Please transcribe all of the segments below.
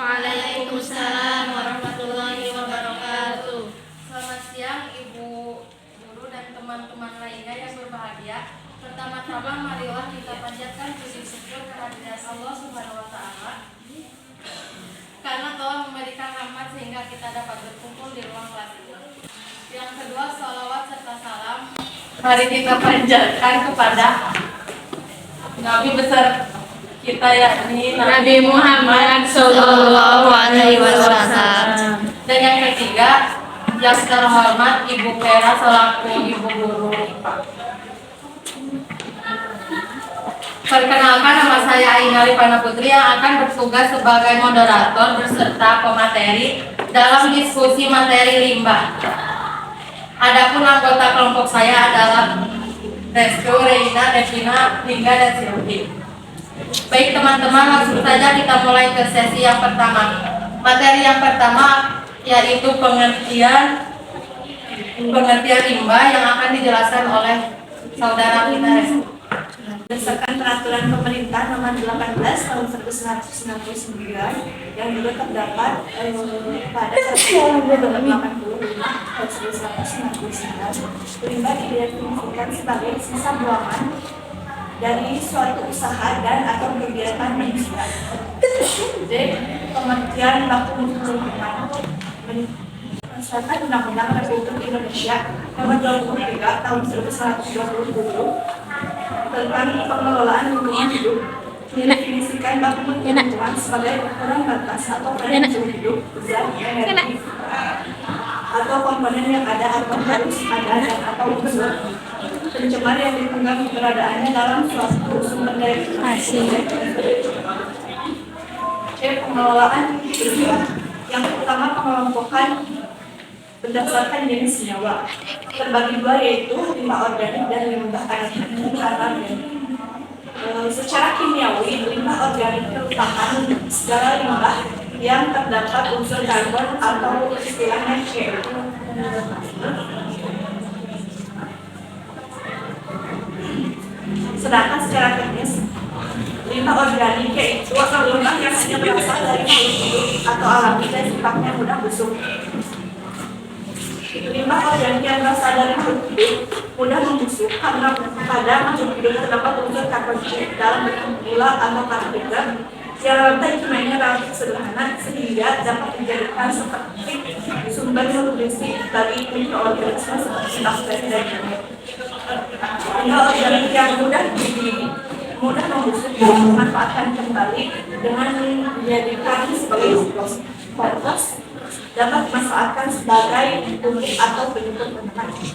Waalaikumsalam warahmatullahi wabarakatuh. Selamat siang Ibu Guru dan teman-teman lainnya yang berbahagia. Pertama-tama marilah kita panjatkan puji syukur kehadirat Allah Subhanahu wa taala karena telah memberikan rahmat sehingga kita dapat berkumpul di ruang kelas ini. Yang kedua, sholawat serta salam mari kita panjatkan kepada Nabi besar kita, yakni Nabi Muhammad Sallallahu Alaihi Wasallam. Dan yang ketiga, yang terhormat Ibu Kera selaku Ibu Guru IPA. Perkenalkan, nama saya Aina Rifana Putri yang akan bertugas sebagai moderator beserta pemateri dalam diskusi materi limbah. Adapun anggota kelompok saya adalah Restu, Reina, Devina, Lingga, dan Silvi. Baik teman-teman, langsung saja kita mulai ke sesi yang pertama. Materi yang pertama yaitu pengertian limbah yang akan dijelaskan oleh saudara kita Restu. Berdasarkan peraturan pemerintah nomor 18 tahun 1999 yang juga terdapat pada 1985 tahun 1999, limbah didefinisikan sebagai sisa buangan dari suatu usaha dan atau kegiatan manusia. J. Pengertian baku mutu lingkungan berdasarkan Undang-Undang Republik Indonesia Nomor 23 Tahun 1920 tentang pengelolaan lingkungan hidup, mendefinisikan baku mutu lingkungan sebagai ukuran batas atau prinsip hidup, zat, energi, atau komponen yang ada atau harus ada dan atau unsur pencemar yang ditunggang keberadaannya dalam suatu sumber daya. Pengelolaan limbah. Yang pertama, pengelompokan berdasarkan jenis senyawa. Terbagi dua, yaitu limbah organik dan limbah anorganik. Secara kimiawi, limbah organik merupakan segala limbah yang terdapat unsur karbon atau istilahnya CO. Sedangkan secara teknis, limbah organik yaitu limbah yang hanya berasal dari makhluk hidup atau alami dan sifatnya mudah busuk. Limbah organik yang berasal dari makhluk hidup mudah membusuk karena pada makhluk hidup terdapat unsur karbon dalam bentuk gula atau karbohidrat yang rantai kimianya relatif sederhana sehingga dapat dijadikan seperti sumber nutrisi bagi mikroorganisme seperti bakteri dan jamur. Limbah organik yang mudah membusuk dan dimanfaatkan kembali dengan dijadikan sebagai kompos, dapat dimanfaatkan sebagai pupuk atau penyukur tanaman.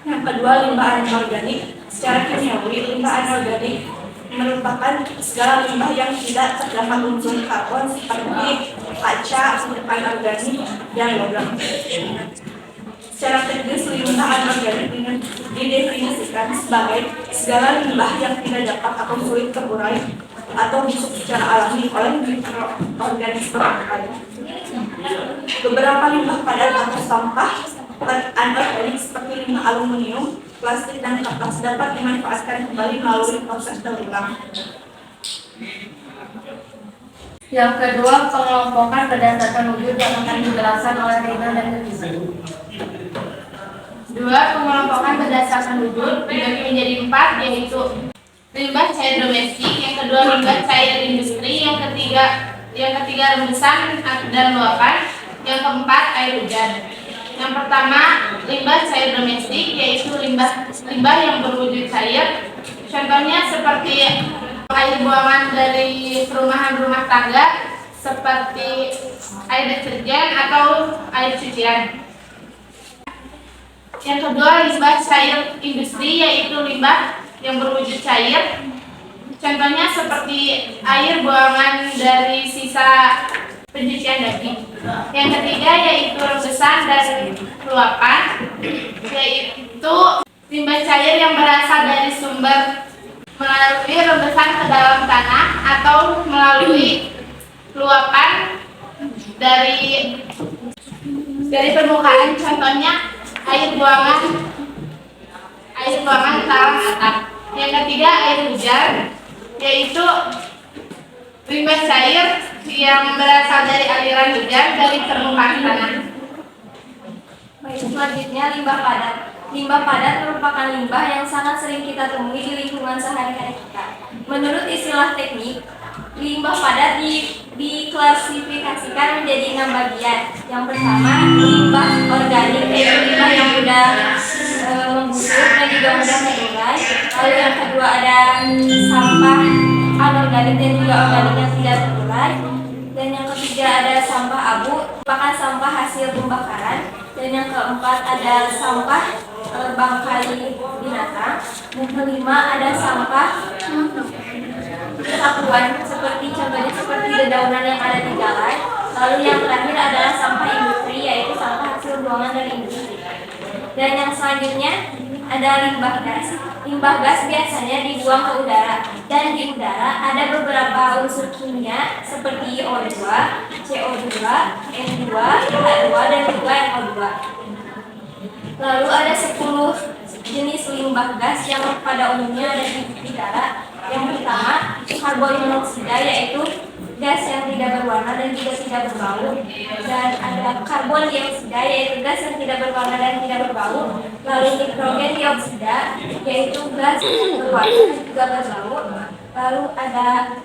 Yang kedua, limbah anorganik. Secara kimiawi, limbah anorganik merupakan segala limbah yang tidak terdapat unsur karbon seperti kaca, anorganik, dan logam. Secara teknis, limbah anorganik didefinisikan sebagai segala limbah yang tidak dapat atau sulit terurai atau busuk secara alami oleh mikroorganisme lain. Beberapa limbah padat atau sampah anorganik seperti limbah aluminium, plastik, dan kertas dapat dimanfaatkan kembali melalui proses daur ulang. Yang kedua, pengelompokan berdasarkan wujud yang akan dijelaskan oleh Rina dan Devina. Dua, pengelompokan berdasarkan wujud dibagi menjadi 4, yaitu limbah cair domestik, yang kedua limbah cair industri, yang ketiga rembesan dan luapan, yang keempat air hujan. Yang pertama, limbah cair domestik, yaitu limbah yang berwujud cair. Contohnya seperti air buangan dari perumahan rumah tangga, seperti air deterjen atau air cucian. Yang kedua, limbah cair industri, yaitu limbah yang berwujud cair. Contohnya seperti air buangan dari sisa pencucian daging. Yang ketiga yaitu rembesan dan luapan, yaitu limbah cair yang berasal dari sumber melalui rembesan ke dalam tanah atau melalui luapan dari permukaan. Contohnya air buangan talang atap. Yang ketiga air hujan, yaitu limbah cair yang berasal dari aliran hujan dari permukaan tanah. Baik, selanjutnya limbah padat. Limbah padat merupakan limbah yang sangat sering kita temui di lingkungan sehari-hari kita. Menurut istilah teknik, limbah padat diklasifikasikan menjadi 6 bagian. Yang pertama, limbah organik, yaitu limbah yang mudah membusuk dan juga mudah terurai. Lalu yang kedua ada sampah anorganik dan juga organik yang tidak terurai. Dan yang ketiga ada sampah abu, merupakan sampah hasil pembakaran. Dan yang keempat ada sampah bangkai binatang. Dan kelima ada sampah kesatuan, contohnya seperti dedaunan yang ada di jalan. Lalu yang terakhir adalah sampah industri, yaitu sampah hasil buangan dari industri. Dan yang selanjutnya ada limbah gas. Limbah gas biasanya dibuang ke udara, dan di udara ada beberapa unsur kimia seperti O2, CO2, N2, H2, dan juga NO2. Lalu ada 10 jenis limbah gas yang pada umumnya ada di udara. Yang pertama, karbon monoksida, yaitu gas yang tidak berwarna dan juga tidak berbau. Dan ada karbon dioksida, yaitu gas yang tidak berwarna dan tidak berbau. Lalu nitrogen dioksida, yaitu gas berwarna dan juga berbau. Lalu ada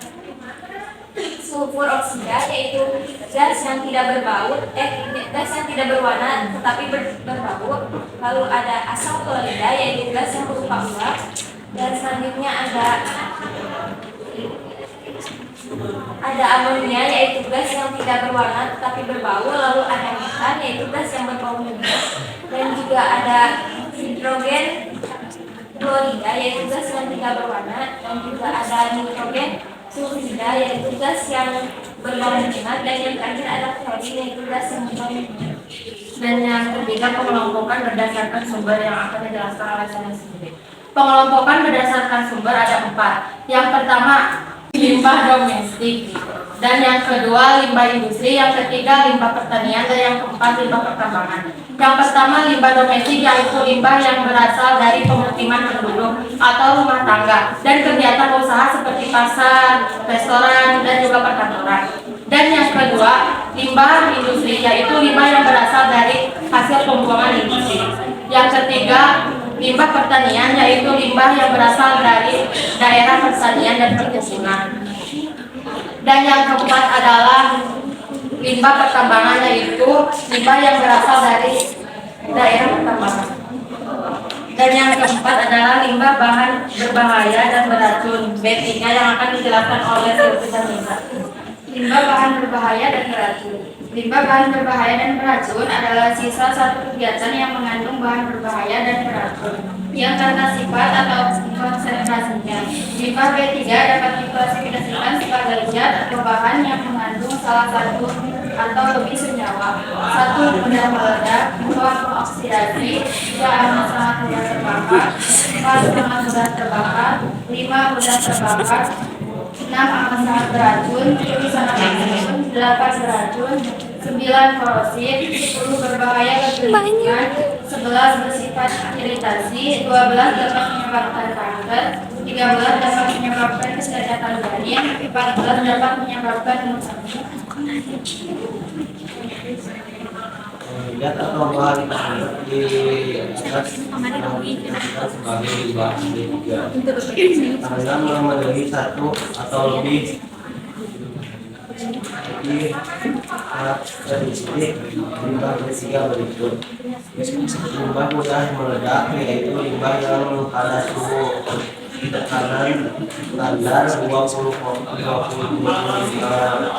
sulfur oksida, yaitu gas yang tidak gas yang tidak berwarna tetapi berbau. Lalu ada asam klorida, yaitu gas yang berupa uap. Dan selanjutnya ada amonia, yaitu gas yang tidak berwarna tetapi berbau. Lalu ada metan, yaitu gas yang berbau juga. Dan juga ada hidrogen klorida, yaitu gas yang tidak berwarna. Dan juga ada nitrogen sulfida, yaitu gas yang berbau menyengat. Dan yang terakhir ada klorin, yaitu gas yang berbau menyengat. Dan yang ketiga, pengelompokan berdasarkan sumber yang akan dijelaskan oleh saya sendiri. Pengelompokan berdasarkan sumber ada 4. Yang pertama, limbah domestik. Dan yang kedua, limbah industri. Yang ketiga, limbah pertanian. Dan yang keempat, limbah pertambangan. Yang pertama, limbah domestik, yaitu limbah yang berasal dari pemukiman penduduk atau rumah tangga dan kegiatan usaha seperti pasar, restoran, dan juga perkantoran. Dan yang kedua, limbah industri, yaitu limbah yang berasal dari hasil pembuangan industri. Yang ketiga, limbah pertanian, yaitu limbah yang berasal dari daerah pertanian dan perkebunan. Dan yang keempat adalah limbah pertambangan, yaitu limbah yang berasal dari daerah pertambangan. Dan yang keempat adalah limbah bahan berbahaya dan beracun, B3, yang akan dijelaskan oleh Sylvie dan Nisa. Limbah bahan berbahaya dan beracun. Limbah bahan berbahaya dan beracun adalah sisa satu kegiatan yang mengandung bahan berbahaya dan beracun yang karena sifat atau konsentrasinya. Limbah B3 dapat diklasifikasikan sebagai zat atau bahan yang mengandung salah satu atau lebih senyawa. 1. Mudah meledak, 2. oksidasi, 3. Amat sangat mudah terbakar, 4. sangat mudah terbakar, 5. mudah terbakar, 6. amat sangat beracun, 7. sangat beracun, 8. beracun, 9. korosif, 10. berbahaya bagi lingkungan, 11. bersifat iritasi, 12. dapat menyebabkan kanker, 13. dapat menyebabkan kesehatan janin, 14. dapat menyebabkan musnah. Lihat atau bahan di atas sebagai limbah B3 karena memenuhi satu atau lebih karakteristik limbah B3 berikut. Limbah mudah meledak, yaitu limbah yang pada suhu tekanan standar 20 derajat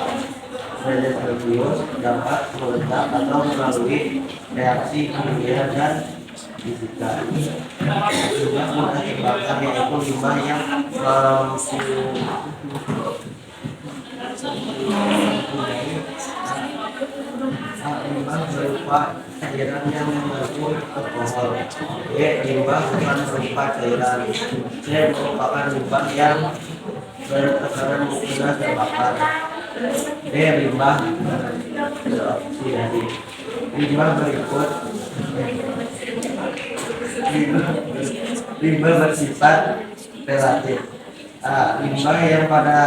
Celcius dapat meledak atau melalui reaksi kimia dan fisika. Limbah mudah terbakar, yaitu limbah yang limbah berupa cairan yang mengandung alkohol. B. Limbah bukan berupa cairan. C. merupakan limbah yang bertekanan mudah terbakar. D. limbah beroksidasi. Limbah berikut limbah bersifat relatif. Limbah yang pada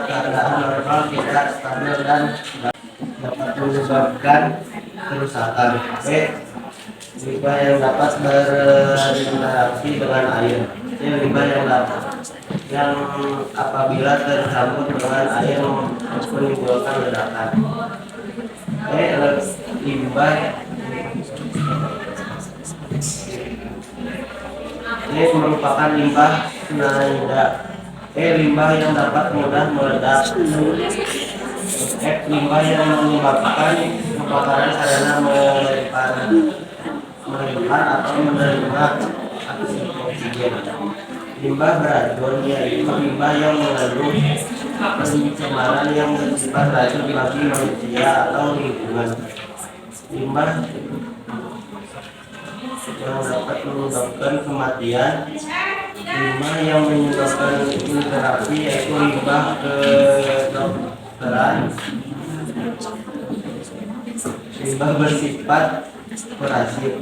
keadaan normal tidak stabil dan dapat menyebabkan kerusakan. B. Limbah yang dapat berinteraksi dengan air. C. Limbah yang apabila tercampur dengan air menimbulkan ledakan. E. Limbah E. merupakan limbah nada. E. Limbah yang dapat mudah meledak. F. Limbah yang menyebabkan kebakaran karena melimpar atau menerima oksigen. Limbah beracun yaitu limbah yang mengandung pencemaran yang bersifat racun bagi manusia atau lingkungan. Limbah yang dapat menyebabkan kematian. Limbah yang menyebabkan interaksi yaitu limbah kedokteran. Limbah bersifat korasif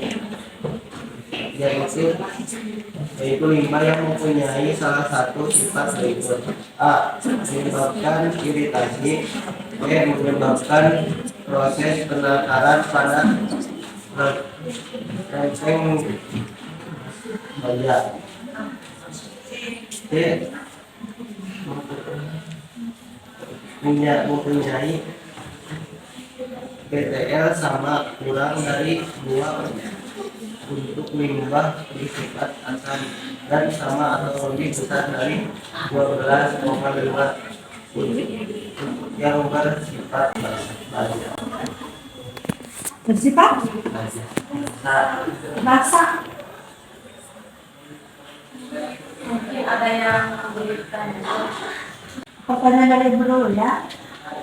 yaitu limbah yang mempunyai salah satu sifat berikut: A. Menyebabkan iritasi. B. Menyebabkan proses penakaran pada renteng baja. C. Mempunyai PTL sama kurang dari 2 untuk limbah bersifat asam dan sama atau lebih besar dari 12,5 untuk yang bersifat baja. Bersifat basa. Mungkin ada yang bertanya. Pertanyaan dari Bro ya.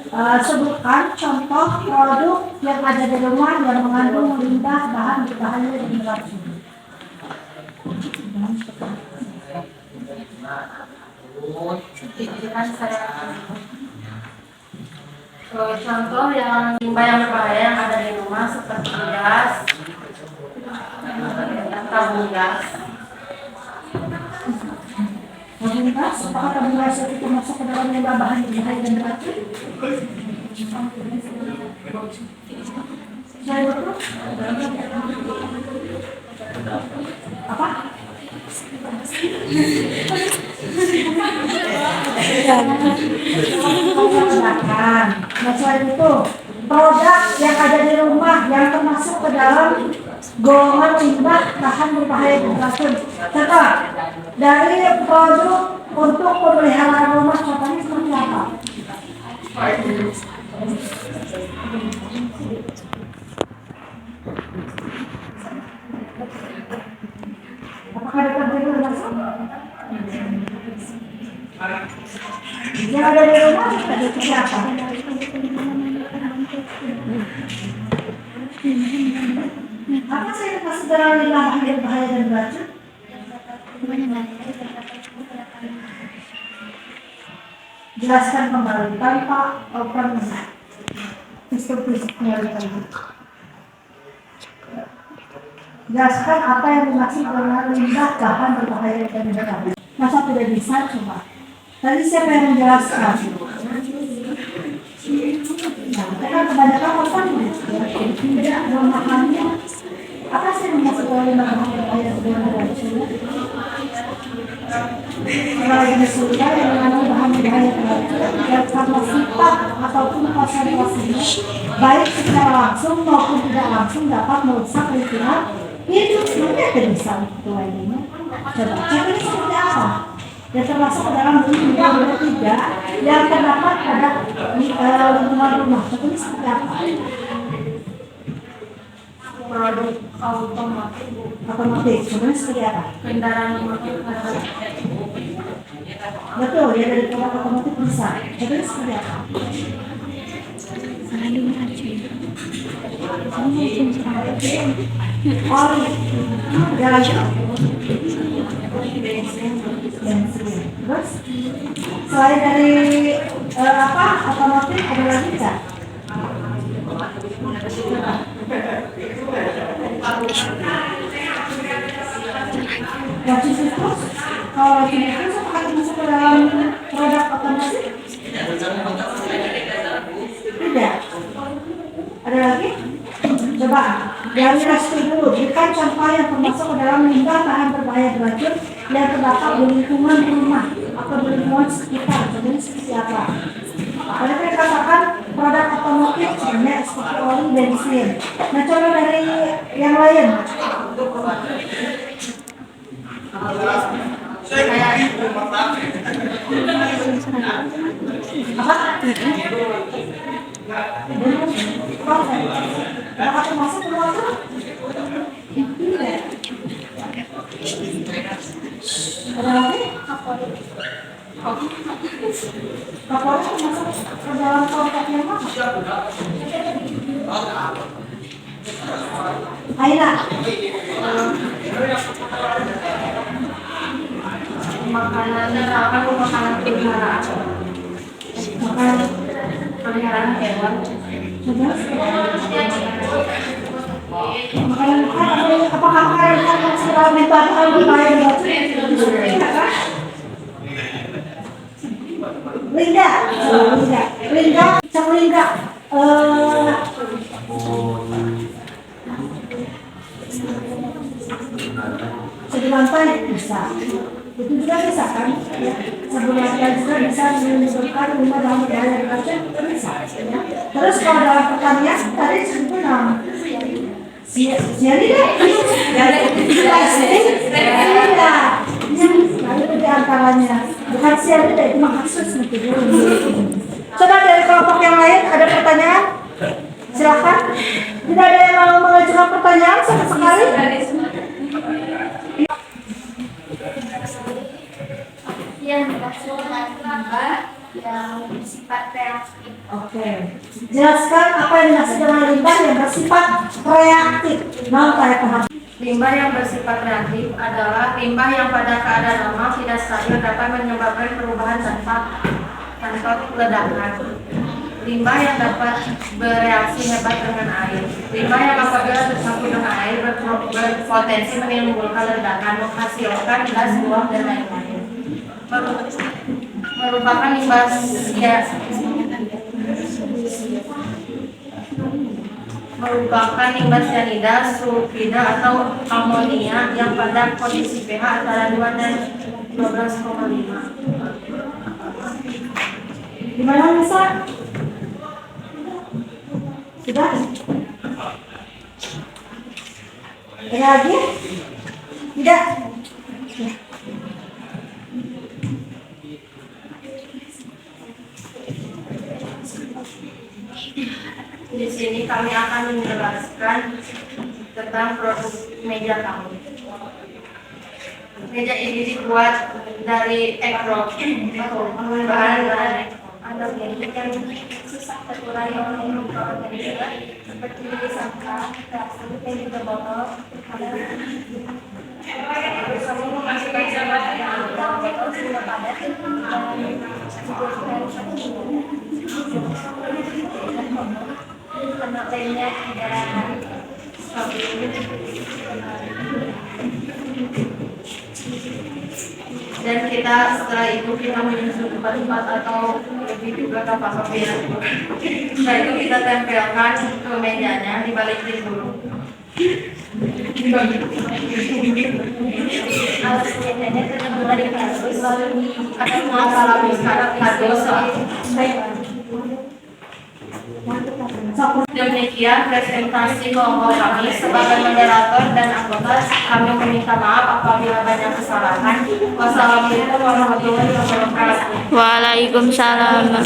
Sebutkan contoh produk yang ada di rumah yang mengandung limbah bahan berbahaya dan beracun. Kan saya contoh yang limbah yang berbahaya yang ada di rumah seperti gas, tabung gas. Tabung gas, apakah tabung gas itu masuk ke dalam limbah bahan berbahaya dan beracun? Saya betul? Apa? Nah, selain itu, produk yang ada di rumah yang termasuk ke dalam golongan limbah bahan berbahaya dan beracun. Contoh dari produk untuk pemeliharaan rumah, contohnya seperti apa? Apakah ada terjadi termasuk? Yang ada di rumah seperti apa? Apa sih yang masuk dalam limbah bahan berbahaya dan beracun? Jelaskan kembali tanpa open prinsip-prinsipnya lagi. Jelaskan apa yang dimaksud dengan limbah bahan berbahaya dan beracun. Masa tidak bisa coba? Tadi siapa yang menjelaskan? Nah, kita kan kebanyakan orang tidak memahami apa sih yang dimaksud dengan limbah bahan berbahaya dan beracun. Kalau yang surya yang mengandung bahan berbahaya beracun dan karena sifat ataupun konsentrasinya baik secara langsung maupun tidak langsung dapat merusak lingkungan hidup. Nanti ada bisa itu lainnya. Coba cek ini seperti apa? Dan termasuk ke dalam limbah bertiga yang terdapat pada lingkungan rumah. Cek ini seperti apa? Produk otomotif. Sebenarnya seperti apa? Kendaraan otomotif. Betul, ya dari produk otomotif bisa. Sebenarnya seperti apa? Oh, jalan. Terus selain dari otomotif ada lagi nggak? Racun sitrus, kalau racun sitrus apakah termasuk ke dalam produk otomotif? Tidak. Ada lagi? Coba dari restu dulu, berikan contoh yang termasuk ke dalam limbah bahan berbahaya beracun yang terdapat di lingkungan rumah atau di lingkungan sekitar. Jadi seperti apa? Ada yang katakan produk otomotif sebenarnya seperti oli bensin. Nah, coba dari yang lain. Apakah termasuk keluarga? Ada lagi? Kapolri termasuk ke dalam kelompok yang mana? Aina. Makanan peliharaan. Makanan Peliharaan hewan. Apakah makanan yang masih mental atau berbahaya beracun? Lingga, di lantai bisa. Itu juga bisa kan? Sebelum lantai juga bisa menimbulkan limbah dalam berbahaya beracun, bisa. Ya. Terus kalau dalam pertanian tadi sebetulnya sianida, itu di antaranya. Bukan sianida, itu mah kasus nanti dulu. Coba dari kelompok yang lain ada pertanyaan? Silakan. Tidak ada yang mau mengajukan pertanyaan sama sekali? Yang dimaksud limbah yang bersifat reaktif. Oke. Jelaskan apa yang dimaksud dengan limbah yang bersifat reaktif. Mau saya paham. Limbah yang bersifat reaktif adalah limbah yang pada keadaan normal tidak stabil dapat menyebabkan perubahan tanpa ledakan. Limbah yang dapat bereaksi hebat dengan air. Limbah yang apabila tercampur dengan air berpotensi menimbulkan ledakan, menghasilkan gas, buah, dan lain-lain. Merupakan limbah sianida, sulfida, atau amonia yang pada kondisi pH antara 2 dan 12,5. Gimana Nisa? Sudah? Ada lagi? Tidak? Di sini kami akan menjelaskan tentang produk meja kami. Meja ini dibuat dari ekrok, bahan Anorganik yang susah terurai oleh mikroorganisme seperti sampah, plastik, dan juga botol. Kami memasukkan sampah yang dalam botol sehingga padat dan dijadikan satu anak lainnya tidak dan kita setelah itu kita menyusun tempat-tempat atau lebih juga kapal ya. Setelah itu kita tempelkan ke mejanya, dibalikin dulu. alas mejanya terbuat dari kardus lalu Ada masalah sekarang kardus. Demikian presentasi kelompok kami. Sebagai moderator dan anggota, kami meminta maaf apabila banyak kesalahan. Wassalamualaikum warahmatullahi wabarakatuh. Waalaikumsalam.